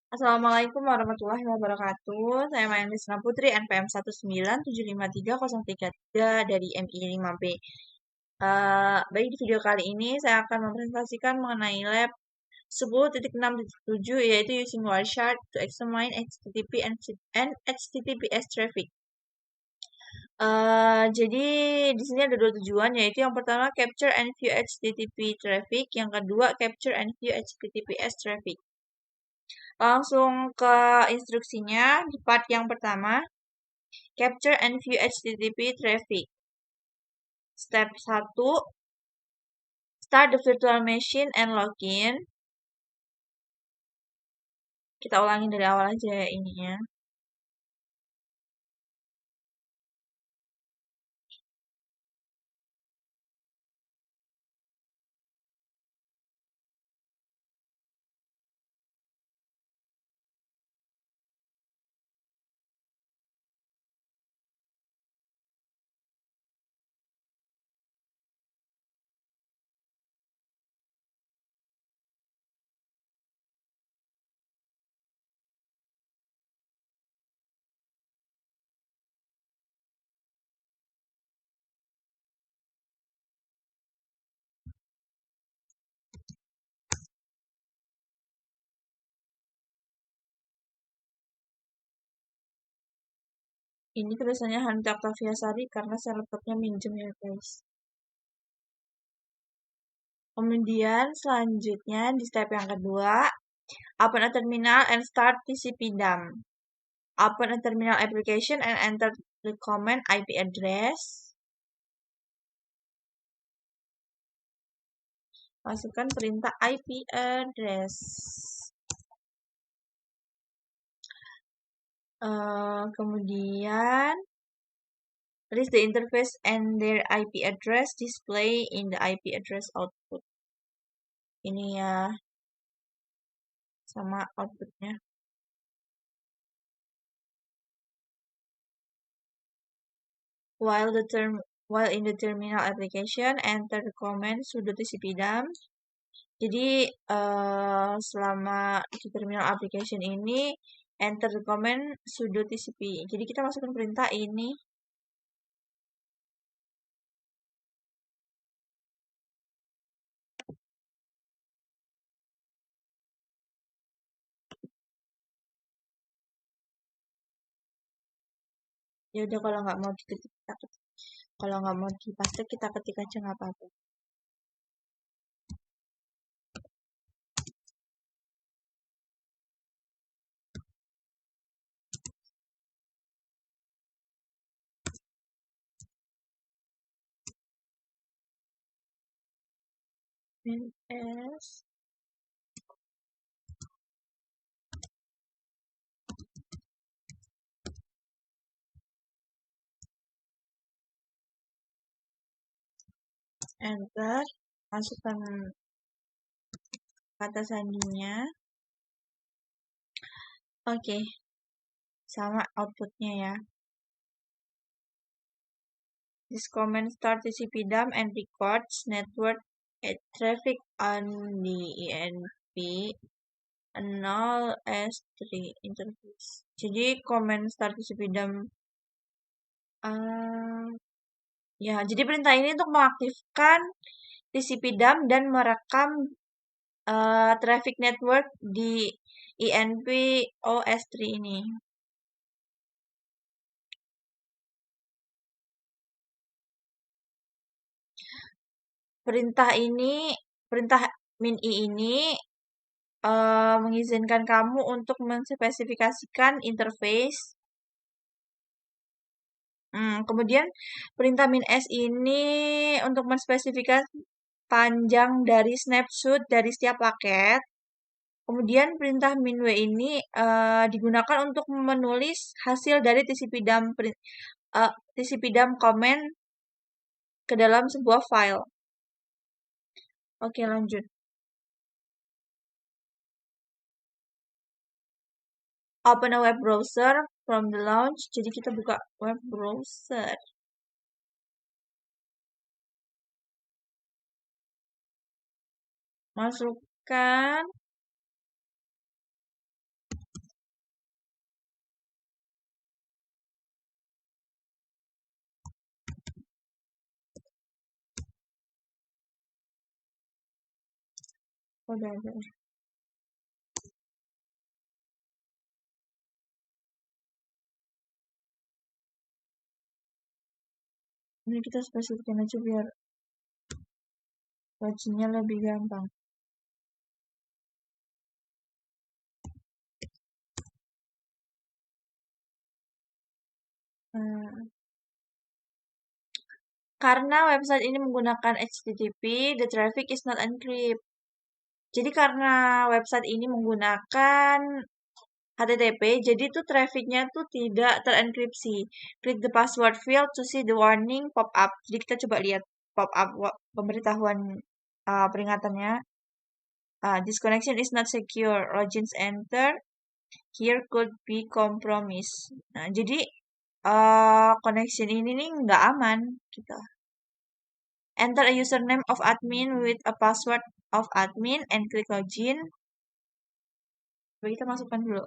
Assalamualaikum warahmatullahi wabarakatuh. Saya Mayantisna Putri, NPM 1975303 dari MI 5B. Baik, di video kali ini saya akan mempresentasikan mengenai lab 10.6.7 yaitu using Wireshark to examine HTTP and HTTPS traffic. Jadi di sini ada dua tujuan, yaitu yang pertama capture and view HTTP traffic, yang kedua capture and view HTTPS traffic. Langsung ke instruksinya di part yang pertama, capture and view HTTP traffic. Step 1, start the virtual machine and login. Kita ulangi dari awal aja ya ininya. Ini tulisannya Hanti Octaviasari karena saya laptopnya minjem ya guys. Kemudian selanjutnya di step yang kedua, open a terminal and start TCP dump. Open a terminal application and enter the command IP address. Masukkan perintah IP address. Kemudian list the interface and their IP address display in the IP address output. Ini ya, sama outputnya. While in the terminal application, enter the command sudo tcpdump. Jadi selama di terminal application ini, enter the command sudo tcp. Jadi kita masukkan perintah ini. Ya udah, kalau nggak mau diketik kita ketik. Kalau nggak mau dipaste kita ketik aja nggak apa-apa. S enter, masukkan kata sandinya. Oke, sama outputnya ya. This command start TCP dump and records network traffic on the ENP 0S3 interface. Jadi command start TCP dump ya, jadi perintah ini untuk mengaktifkan TCP dump dan merekam traffic network di ENP OS3 ini. Perintah min-i ini mengizinkan kamu untuk menspesifikasikan interface. Kemudian perintah min-s ini untuk menspesifikasikan panjang dari snapshot dari setiap paket. Kemudian perintah min-w ini digunakan untuk menulis hasil dari TCP dump command ke dalam sebuah file. Oke, lanjut. Open a web browser from the launch. Jadi kita buka web browser. Masukkan Udah ada. Ini kita spesifikan aja biar bajunya lebih gampang. Karena website ini menggunakan HTTP, the traffic is not encrypted. Jadi karena website ini menggunakan HTTP, jadi tuh trafficnya tuh tidak terenkripsi. Click the password field to see the warning pop up. Jadi kita coba lihat pop up pemberitahuan peringatannya. This connection is not secure. Logins enter here could be compromised. Nah, jadi connection ini nih nggak aman gitu. Enter a username of admin with a password of admin and click login. Coba kita masukkan dulu.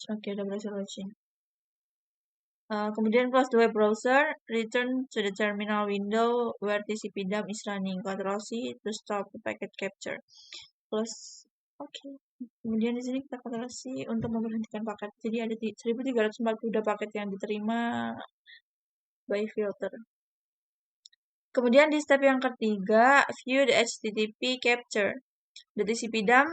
Oke, udah berhasil login. Kemudian close the web browser, return to the terminal window where TCP-DUM is running. Ctrl C to stop the packet capture. Close. Oke. Kemudian di sini kita Ctrl C untuk memberhentikan paket. Jadi ada 1342 paket yang diterima by filter. Kemudian di step yang ketiga, view the HTTP capture. The TCP-DUM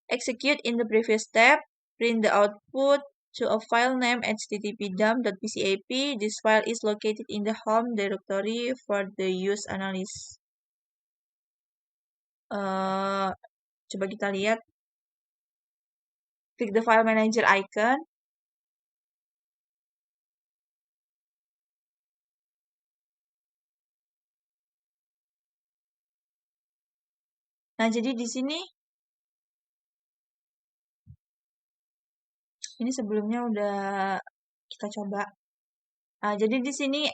execute in the previous step, print the output to a file named http-dump.pcap. This file is located in the home directory for the use analysis. Coba kita lihat. Klik the file manager icon. Nah, jadi di sini ini sebelumnya udah kita coba. Jadi di sini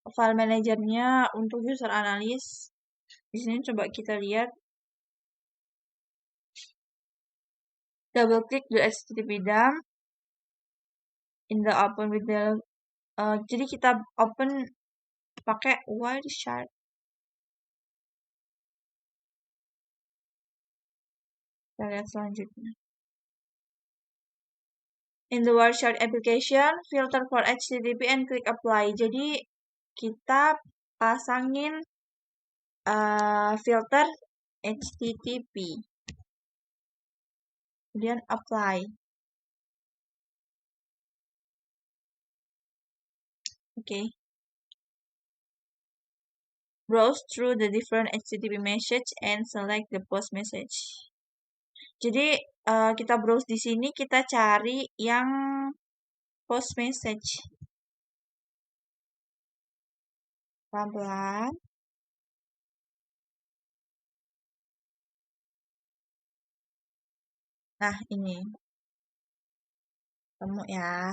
file manajernya untuk user analysis. Di sini coba kita lihat. Double click the HTTP-DUM in the open with the jadi kita open pakai Wireshark. Kita lihat selanjutnya. In the Wireshark application, filter for HTTP and click apply. Jadi kita pasangin filter HTTP. Kemudian apply. Oke. Browse through the different HTTP message and select the post message. Jadi kita browse di sini, kita cari yang post message. Pelan-pelan. Nah, ini. Temu ya.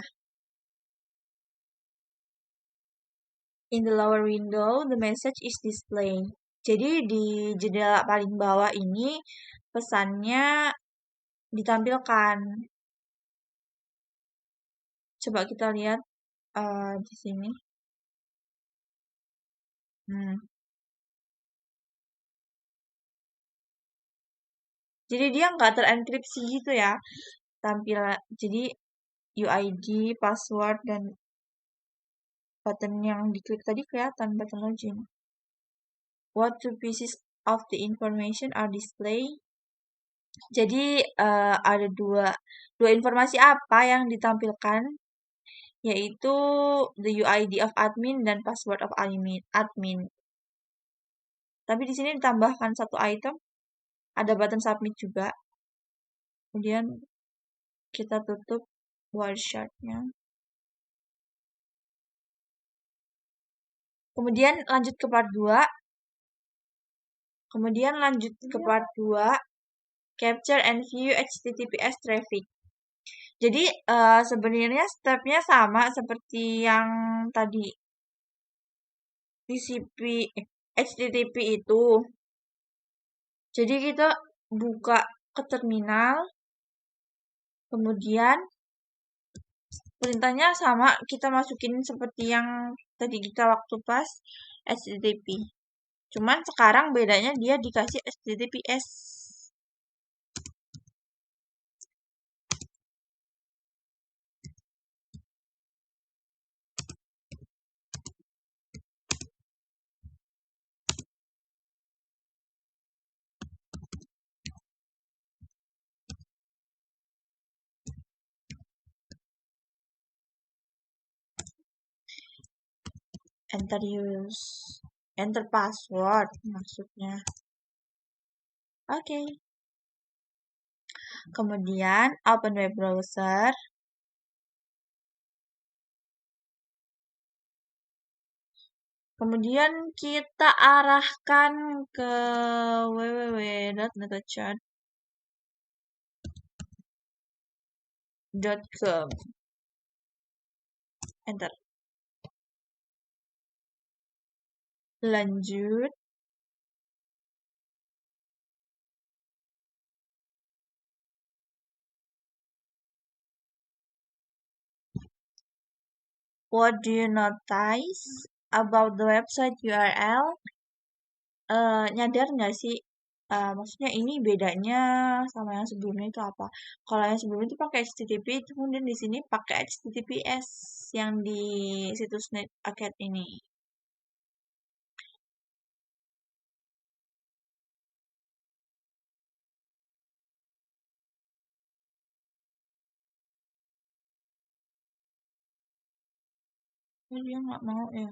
In the lower window, the message is displayed. Jadi di jendela paling bawah ini pesannya ditampilkan. Coba kita lihat di sini. Jadi dia nggak terenkripsi gitu ya. Jadi UID, password, dan button yang diklik tadi kelihatan, button login. What two pieces of the information are displayed? Jadi ada dua informasi apa yang ditampilkan, yaitu the UID of admin dan password of admin. Tapi di sini ditambahkan satu item, ada button submit juga. Kemudian kita tutup Wireshark-nya. Kemudian lanjut ke part 2. Capture and view HTTPS traffic. Jadi sebenarnya stepnya sama seperti yang tadi. HTTP itu. Jadi kita buka ke terminal. Kemudian Perintahnya sama, kita masukin seperti yang tadi kita waktu pas HTTP. Cuman sekarang bedanya dia dikasih HTTPS. Enter password maksudnya. Oke. Kemudian open web browser. Kemudian kita arahkan ke www.metachat.com. Enter. Lanjut. What do you notice about the website URL? Nyadar nggak sih? Maksudnya ini bedanya sama yang sebelumnya itu apa? Kalau yang sebelumnya itu pakai HTTP, kemudian di sini pakai HTTPS yang di situs NetAcad ini. Dia nggak mau ya.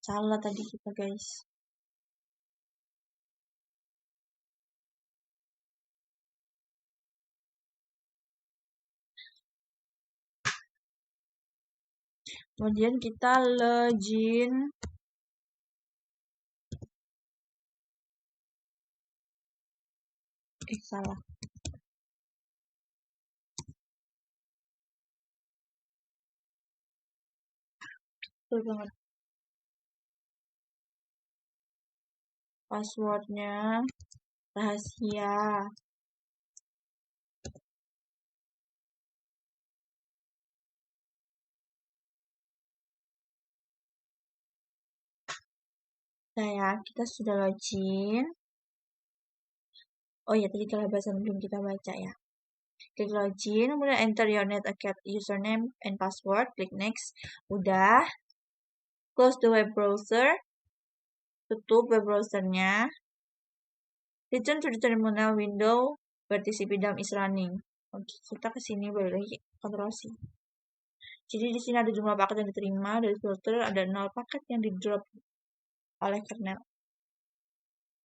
Salah tadi kita guys. Kemudian kita login. Salah. Betul banget. Passwordnya rahasia. Nah ya, kita sudah login. Oh ya, tadi kelebasan belum kita baca ya. Klik login, kemudian enter your NetAcad username and password, klik next. Udah. Close the web browser. Tutup web browsernya. Return to the terminal window where TCP/DUM is running. Oke, kita ke sini balik lagi, Ctrl C. Jadi di sini ada jumlah paket yang diterima dari filter, ada 0 paket yang di drop oleh kernel.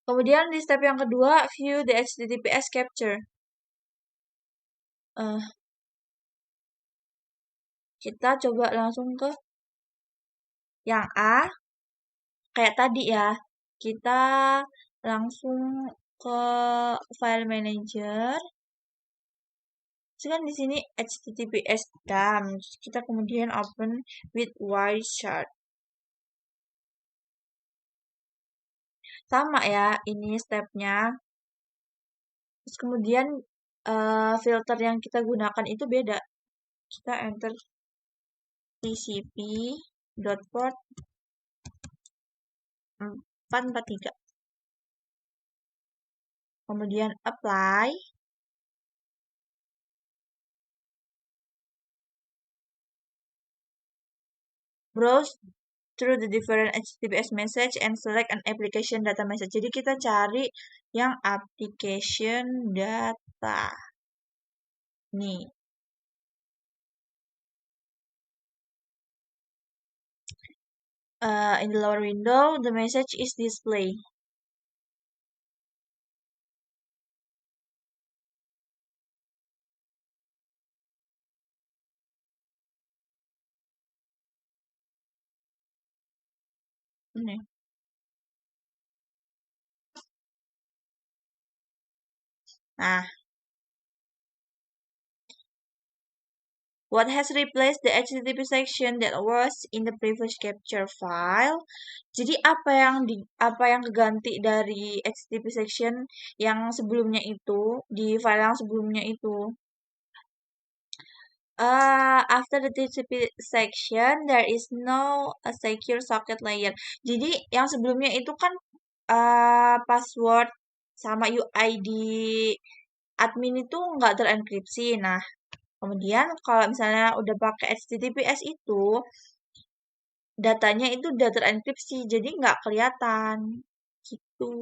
Kemudian di step yang kedua, view the HTTPS capture. Kita coba langsung ke yang A. Kayak tadi ya, kita langsung ke file manager. Terus kan di sini HTTPS DUM. Kita kemudian open with Wireshark. Sama ya, ini stepnya. Terus kemudian filter yang kita gunakan itu beda. Kita enter tcp.port 443. Kemudian apply. Browse through the different HTTPS message and select an application data message. Jadi kita cari yang application data. Nih. In the lower window, the message is displayed. Ini. Nah. What has replaced the HTTP section that was in the previous capture file? Jadi apa yang keganti dari HTTP section yang sebelumnya itu di file yang sebelumnya itu? After the TCP section, there is no secure socket layer. Jadi yang sebelumnya itu kan password sama UID admin itu nggak terenkripsi. Nah, kemudian kalau misalnya udah pakai HTTPS itu, datanya itu udah terenkripsi, jadi nggak kelihatan. Gitu.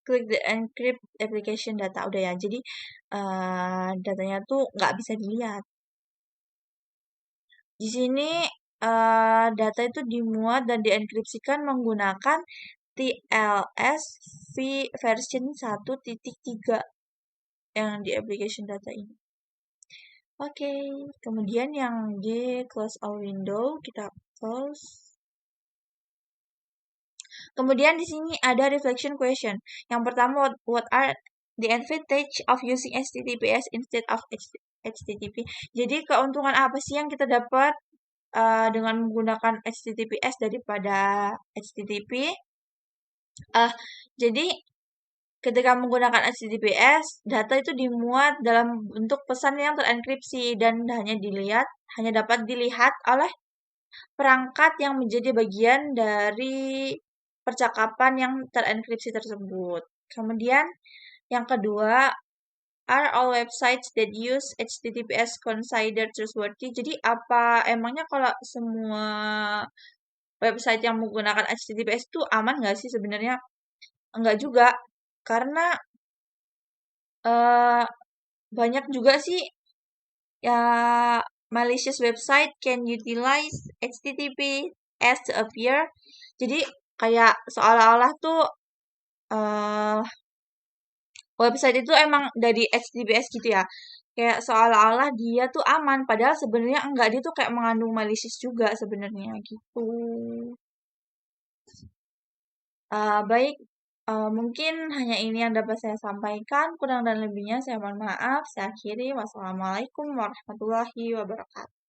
Klik the encrypt application data. Udah ya, jadi datanya tuh nggak bisa dilihat. Di sini data itu dimuat dan dienkripsikan menggunakan TLS version 1.3 yang di application data ini. Oke, kemudian yang G, close all window, kita close. Kemudian di sini ada reflection question. Yang pertama, what are the advantage of using HTTPS instead of HTTP? Jadi keuntungan apa sih yang kita dapat dengan menggunakan HTTPS daripada HTTP? Jadi ketika menggunakan HTTPS, data itu dimuat dalam bentuk pesan yang terenkripsi dan hanya dapat dilihat oleh perangkat yang menjadi bagian dari percakapan yang terenkripsi tersebut. Kemudian yang kedua, are all websites that use HTTPS considered trustworthy? Jadi emangnya kalau semua website yang menggunakan HTTPS itu aman nggak sih sebenarnya? Enggak juga, karena banyak juga sih ya malicious website can utilize HTTP as to appear. Jadi kayak seolah-olah tuh website itu emang dari HTTPS gitu ya. Kayak seolah-olah dia tuh aman, padahal sebenarnya enggak, dia tuh kayak mengandung malicious juga sebenarnya gitu. Baik, mungkin hanya ini yang dapat saya sampaikan. Kurang dan lebihnya saya mohon maaf. Saya akhiri. Wassalamualaikum warahmatullahi wabarakatuh.